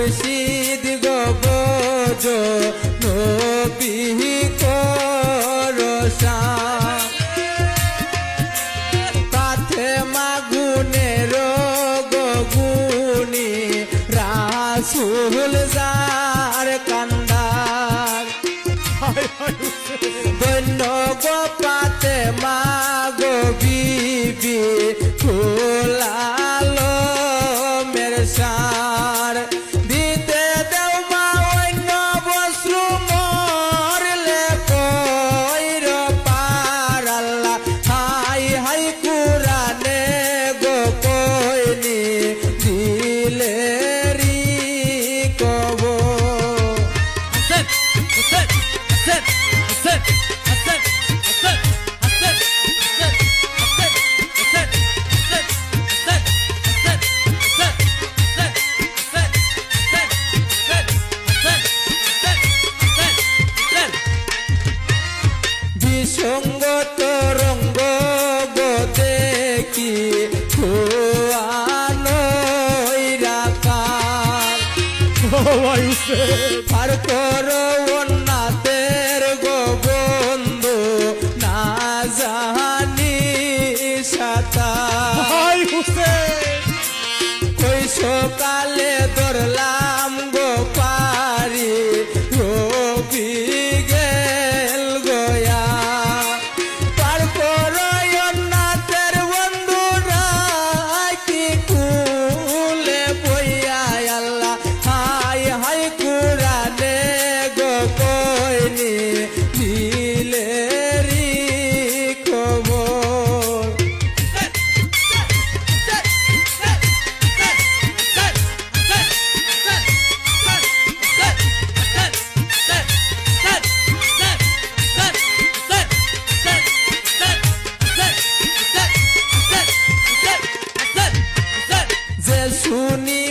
মুর্শিদ গবজ নবী করসা পাথে মাগুনের গগুনি রাসূল যার কান্দার বন্য গোপাতে মাগো বিবি ফুলালো মেরসার দিতে দেও মা অন্য বস্ত্র মরলে কইর পার আল্লাহ হাই হাই কুরানে গো কইনি দিলে রি কব বিসঙ্গ তরঙ্গ দেখি পার করো অন্নাতের গোবন্ধু না জানি সাঁতার কই সকালে ধরলাম গো পারি রবি গেল গয়া পার করো অন্নাতের বন্ধু রাখি কুলে বইয়া আল্লাহ হাই হাই কুরানে গো কইনি দিলে রি খবর যে শুনি